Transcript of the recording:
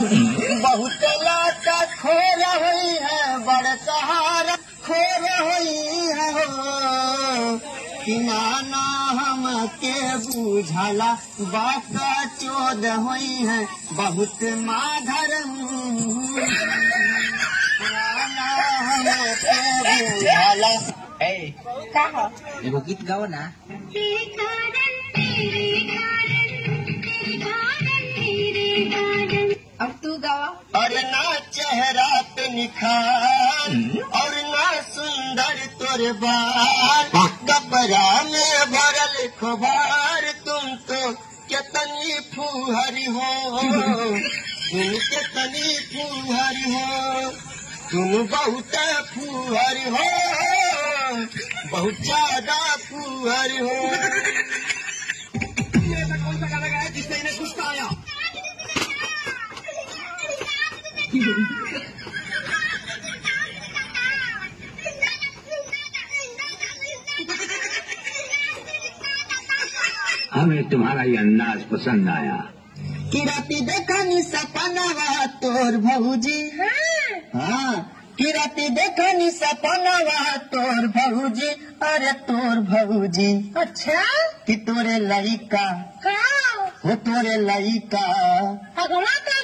बहुत लाटा खो रही है बड़ सहारा खो रही है हो कि नाना हम के बुझला बाका चोद हुई है बहुत माधर नाना हम के बुझला एगो गीत गाओ ना। अब तू गावा। और ना चेहरा पे निखार और ना सुंदर तोरे बाल कपड़ा में भरल खबर तुम तो कितनी फूहरी हो तुम कितनी फूहरी हो तुम बहुत फूहरी हो बहुत ज्यादा फूहरी हो। कौन सा गाना गाया जिससे इन्हें गुस्सा आया? हमें तुम्हारा ये अंदाज पसंद आया। कि राती देखनी सपनावा तोर भौजी। हाँ कि राती देखनी सपनावा तोर भौजी अरे तोर भौजी। अच्छा कि तोरे लड़का हो तोरे लड़का अगला तो